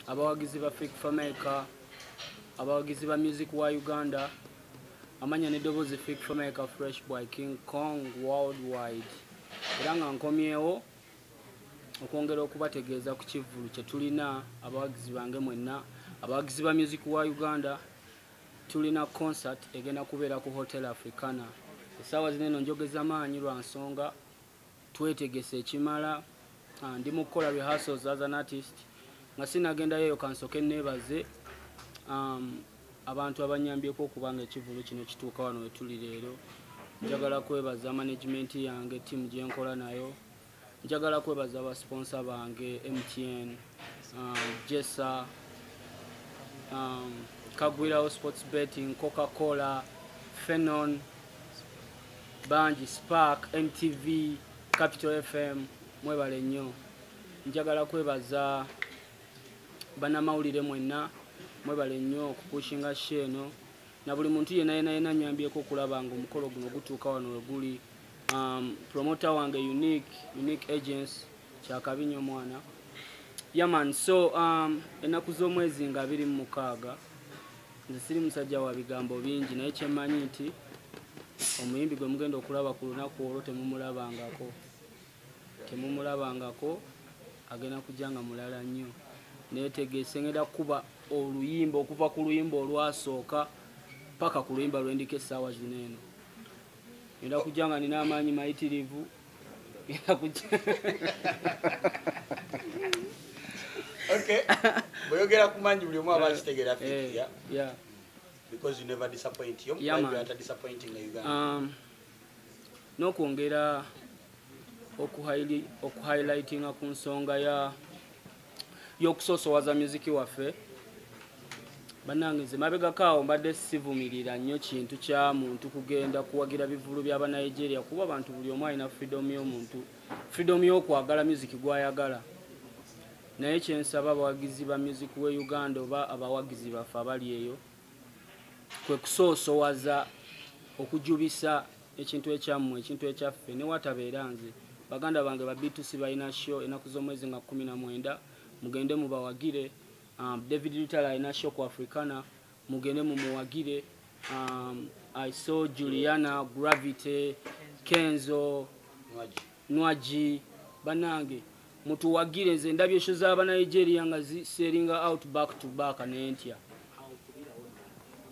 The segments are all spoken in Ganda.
abawagizi ba Freak for America, abawagizi ba Music wa Uganda, amanya n'eddoboozi Freak for America, Fresh Boy, King Kong Worldwide. Era nga nkomyewo okwongera okubategeeza ku kivvulu kye tulina abawagizi bange mwenna, abawagizi ba Music wa Uganda. Tulina concert egenda kubeera ku Hotel Africana. Essaawa zino eno njogeza maanyi lwa nsonga twetegese ekimala. Ndi mu kukola rehearsals as an artist nga sinagendayo kansoke neebaze abantu abanyambyeko okubanga ekivulu kino kituuka wano we tuli leero. Njagala kwebaza management yange, tiimu gye nkola nayo. Njagala kwebaza abasponsa bange MTN, Jessa, Kagwirawo Sports Betting, Coca-Cola, Phenon, Banji, Spark, MTV, Capital FM, mwebale nnyo. Njagala kwebaza bannamawulire mwenna, mwebale nnyo okupushinga sheno na buli muntu yenna nyambyeko okulaba nga omukolo guno gutuuka wano we guli. Promoter wange Unique Agents, Kyakabinyo mwana. Yeah man, so ennaku z'omwezi nga 26 nze siri musajja wa bigambo bingi, naye kyemmanyi nti omuyimbi gwe mugenda okulaba ku lunaku olwo temumulabangako, agenda kujja nga mulala nnyo. Neetegeese ngenda kuba oluyimba okuva ku luyimba olwasooka paka ku luyimba lwendika essaawa zino eno. Ngenda kujja nga nina amaanyi mayitirivu. Okay. Boyogera kumanyi buli omu abakitegera fit, yeah. Because you never disappoint. You are disappointing Uganda. N'okwongera okuhighlightinga ku nsonga y'okusoosowaza muziki waffe. Bannange nze mabegako awo mbadde sivumirira nnyo kintu kya muntu kugenda kuwagira bivulu by'aba Nigeria, kuba abantu buli omu alina freedom y'omuntu, freedom y'okwagala muziki gw'ayagala. Naye kyensaba abawagizi ba music we Uganda oba abawagizi baffe abali eyo kwe kusoosowaza okujubisa ekintu ekyammwe, ekintu ekyaffe ne watabeera nze. Baganda bange ba B2C balina show ennaku z'omwezi nga 19, mugende mubawagire. David Lutala alina show ku Africana, mugende mumuwagire. I saw Juliana, Gravity, Kenzo, Nwaji, bannange mutuwagire. Nze ndabye show z'aba Nigeria nga ziseringa out back to back n'entya.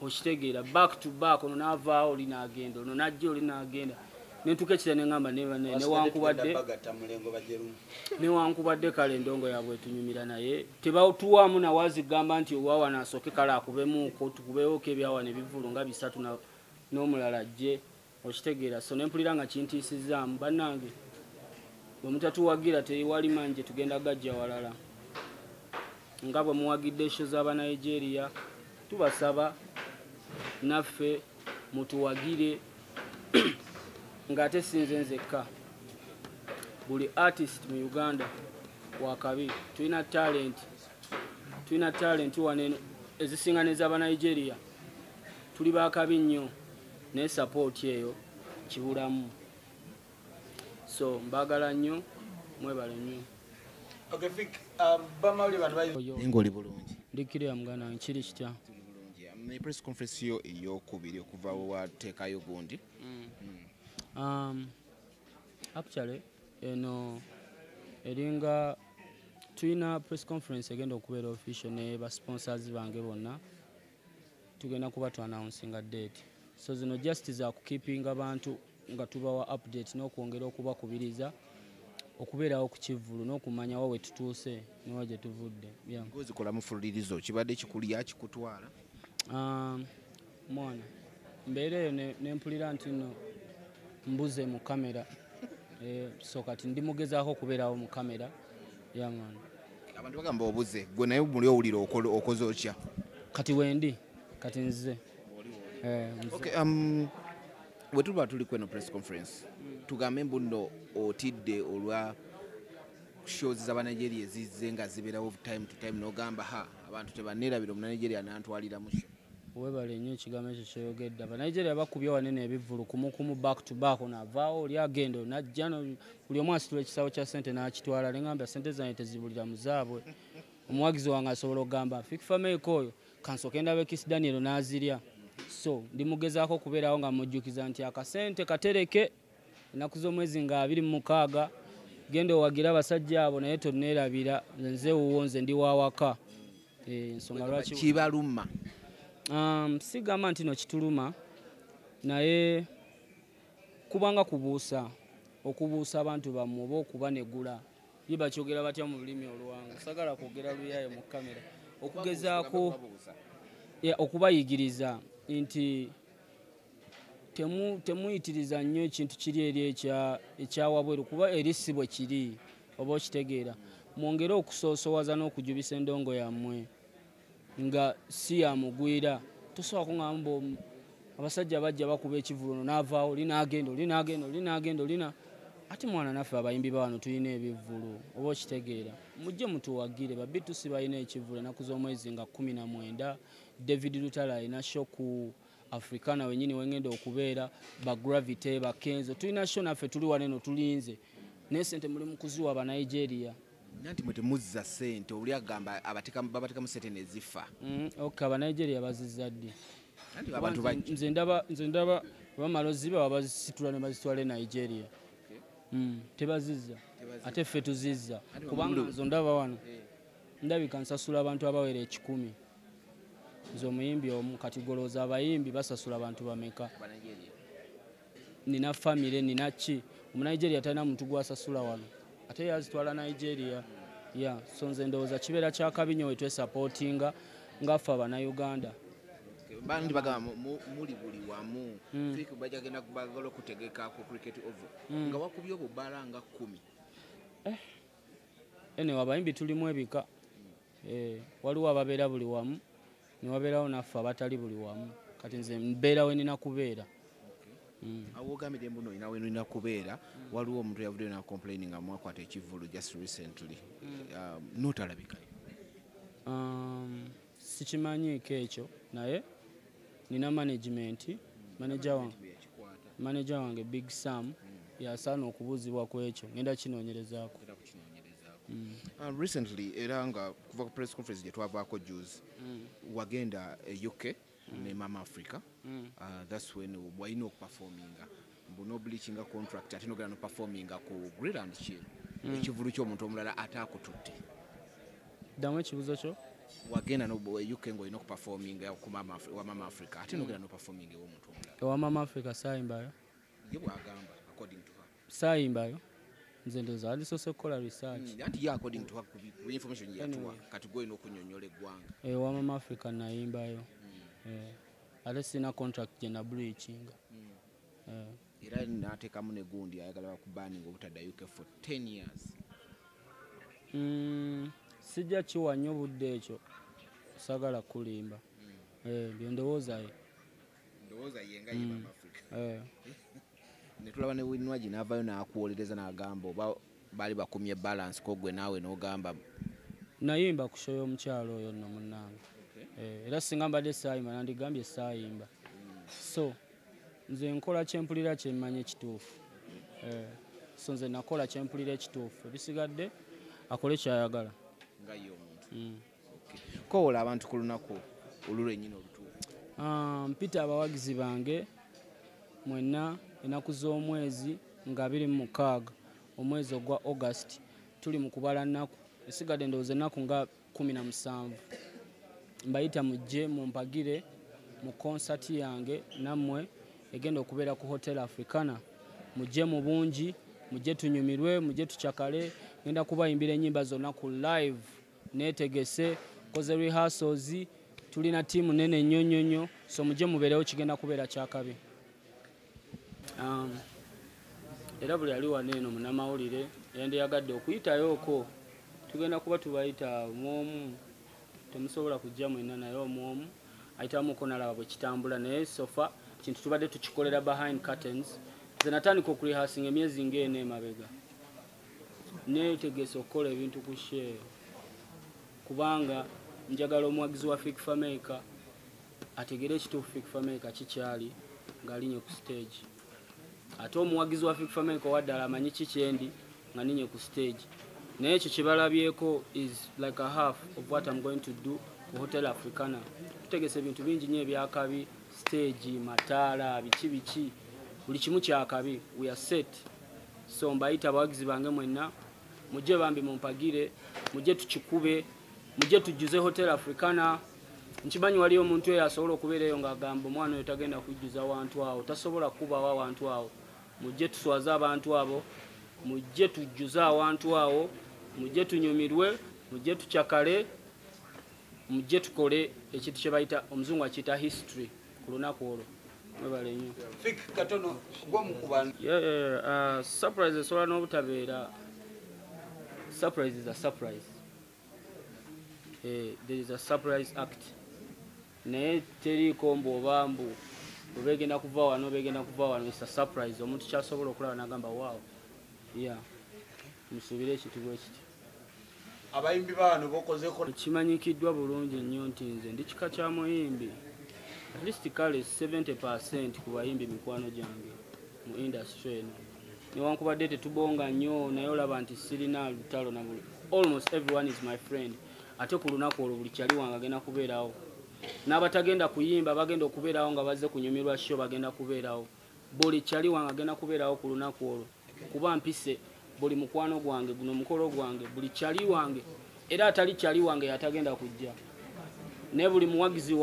Okitegeera back to back, ono n'avaawo oli n'agenda, ono n'ajja oli n'agenda. Nentukekira ne ngamba newankubadde kale endongo yaabwe etunyumira naye tebatuwamu nawazigamba nti owawa nasooke kale akubemuuko tukubeewo ebyawa ne bivulu nga 3 n'omulala ajje. Okitegeera so nempulira nga kintiisizaamu. Bannange bwe mutatuwagira tewali manje tugenda gajja walala. Nga bwe muwagidde show z'aba Nigeria, tubasaba naffe mutuwagire. Ngate sinze nzekka, buli artist mu Uganda wakabi. Tulina talent wane ezisinga n'ez'aba Nigeria. Tuli bakabi nnyo ne support eyo kibulamu. So mbagala nnyo, mwebale nnyo. Okay, Fik, bamawuli bantu bayi ngoli bulungi. Ndikiriya muganda nkiri kitya. Ne press conference yo eyokubiri okuva wateekayo gundi. Actually eno eringa tulina press conference egenda okubeera official ne ba sponsors bange bonna, tugenda kuba tu announcing a date. So zino just za kukeeping abantu nga tubawa update n'okwongera okubakubiriza okubeerawo ku kivvulu n'okumanya wawe tutuuse ne waje tuvudde. Ngozikola mufulirizo kibadde kikulya kikutwala. Mwana mbeera eyo nempulira nti no mbuze mu kamera. So kati ndi mugezaako okubeerawo mu kamera. Mwana abantu bagamba obuze gwe naye muli owulira okoze otya kati wendi kati nze. Okay, we tuba tuli kweno press conference tugambe mbuno otidde olwa shows z'aba Nigeria zizze nga zibeerawo time to time n'ogamba abantu tebaneerabira mu Nigeria n'antwalira mu show. Webale nnyo ekigambo ekyo kyeyogedde. Aba Nigeria bakubye wanene ebivulu kumukumu back to back, onavaawo oli agenda najja buli omu asitula ekisawo kya ssente n'akitwala. Ne ngamba ssente zange tezibulira mu zaabwe. omuwagizi wange asobola okugamba Fikfameka oyo kansooke ndabe Kiss Daniel n'azirya. So ndimugezaako okubeerawo nga mujjukiza nti akasente katereke ennaku z'omwezi nga 26 genda owagira abasajja abo naye tonneerabira nze wuwo nze ndi wawaka. Ensonga lwaki kibaluma sigamba nti no kituluma naye kubanga kubuusa okubuusa abantu bammwe oba okubanegula ye bakyogera batya mu lulimi oluwanga sagala kwogera luyaye mu kamera okugezaako okubayigiriza nti temuyitiriza nnyo ekintu kiri eri ekyawabweru kuba erisi bwe kiri oba okitegeera mwongere okusoosowaza n'okujubisa endongo yammwe nga si yamugwira tosobola kuŋŋamba abasajja bajja bakuba ekivulono n'avaawo linagenda ate mwana naffe abayimbi bawano tulina ebivvulu oba okitegeera mujje mutuwagire babitusi balina ekivulo ennaku z'omwezi nga 19 David Lutala alina show ku Africana wenyini wengenda okubeera bagravity bakenzo tulina show naffe tuli waneno tulinze naye sente muli mu kuziwa aba Nigeria nanti mwe temuzza ssente oli agamba babatekamu ssente ne zifa. Okay, aba Nigeria bazizza ddi abantu nze ndaba bamala oziba babazisitula ne bazitwala e Nigeria. Tebazizza ate ffe tuzizza kubanga nzo ndaba wano ndabika nsasula abantu abawera 10 nze omuyimbi omu kati golooza abayimbi basasula abantu bameka nina famire nina ki omunigeria talina muntu gwasasula wano ate yazitwala Nigeria so nze ndowooza kibeera kyakabinyo we twesapootinga ngaffe abannayuganda bandi bagamba muli buli wamu fiki bajja genda kubagala okutegeka ku cricket over nga wakubye obubala nga 10 ene wabayimbi tulimu ebika waliwo ababeera buli wamu ne wabeerawo naffe abatali buli wamu kati nze mbeera we nina kubeera. awo ogambye mbuno olina we nina kubeera waliwo omuntu yavuddeyo na complaining nga mwakwata ekivulu just recently notalabikayo. Sikimanyiiko ekyo naye nina manager wange Big Sam yasaana okubuuzibwa ku ekyo ngenda kinoonyerezaako. Recently era nga kuva ku press conference gye twavaako juice wagenda UK ne Mama Africa that's when walina okuperforminga mbuno bleachinga contract ate nogenda noperforminga ku Greenland Chill ekivulu ky'omuntu omulala ataakututte. Ddamu ekibuzo kyo wagenda no UK ng'olina okuperforminga ku Mama Africa ate nogenda noperforminga ew'omuntu omulala ewa Mama Africa saayimbayo ye bw'agamba according to her saayimbayo nze ndowooza alisoose okukola research anti ye according to her ku information yatuwa kati gwolina okunnyonnyola eggwanga ewa Mama Africa nayimbayo ate sina contract gye na bleachinga era n'ateekamu ne gundi ayagala bakubanninga obutadda UK for 10 years. Sijja kiwa nnyo budde ekyo sagala kulimba byendowooza ye nga ye Mama Africa netulaba ne Winwaji n'avaayo n'akuwolereza n'agamba oba baali bakumye balance ko gwe naawe n'ogamba nayimba ku show y'omukyalo oyo nno munnange era singa mbadde saayimba nandigambye saayimba so nze nkola kyempulira kyemmanyi ekituufu so nze nakola kyempulira ekituufu ebisigadde akole kyayagala nga ye omuntu kowola abantu ku lunaku olulwennyini olutuufu. Mpita abawagizi bange mwenna ennaku z'omwezi nga 26 omwezi ogwa August tuli mu kubala nnaku esigadde ndowooza ennaku nga 17 mbayita mujje mumpagire mu concert yange nammwe egenda okubeera ku Hotel Africana mujje mu bungi mujje tunyumirwe mujje tucakale ngenda kubayimbira ennyimba zonna ku live neetegese koze rehearsals tulina tiimu nene nnyonnyonnyo so mujje mubeerewo kigenda kubeera kyakabi. Era buli ali wano eno munnamawulire yandiyagadde okuyitayooko tugenda kuba tubayita omwomu temusobola kujja mwenna naye omwomu ayitamuko nalaba bwe kitambula naye sofa kintu tubadde tukikolera behind curtains nze natandika okurihasing emyezi ng'ena emabega neetegese okukola ebintu ku share kubanga njagala omuwagizi wa Fikfameka ategere ekituufu Fikfameka kikyali ng'alinye ku stage ate omuwagizi wa Fikfameka owaddala amanyi kikyendi nga ninye ku stage naye ekyo kyebalabyeko is like a half of what I'm going to do ku Hotel Africana. Tutegese ebintu bingi nnyo ebyakabi, stage, mataala, biki buli kimu kyakabi. We are set. So mbayita abawagizi bange mwenna mujje bambi mumpagire, mujje tukikube, mujje tujjuze Hotel Africana. Nkimanyi wali omuntu eyo asobola okubeerayo ng'agamba omwana oyo tagenda kujjuza abantu awo, tasobola kubawo abantu awo. Mujje tuswaze abantu abo, mujje tujjuze abantu awo, mujje tunyumirwe, mujje tukyakale, mujje tukole ekintu kye bayita omuzungu akiyita history ku lunaku olwo. Mwebale nnyo. Fik katono gwomu ku bantu. Surprise esobola n'obutabeera. Surprise is a surprise. There is a surprise act. Naye teriiko mbu begenda kuva wano begenda kuva wano. It's a surprise. Omuntu kyasobola okulaba n'agamba wow. Yeah. Musuubire ekintu bwe kiti. Abayimbi bano bokozeko kimanyikiddwa bulungi nnyo nti nze ndi kika kya muyimbi. At least kale 70% ku bayimbi mikwano gyange mu industry eno. Newankubadde tetubonga nnyo naye olaba nti sirina lutalo na buli. Almost everyone is my friend. Ate ku lunaku olwo buli kyali wange agenda kubeerawo. N'abatagenda kuyimba bagenda okubeerawo nga bazze kunyumirwa show bagenda kubeerawo. Buli kyali wange agenda kubeerawo ku lunaku olwo. Kuba mpise buli mukwano gwange guno mukolo gwange buli kyali wange era atali kyali wange yatagenda kujja. Ne buli muwagizi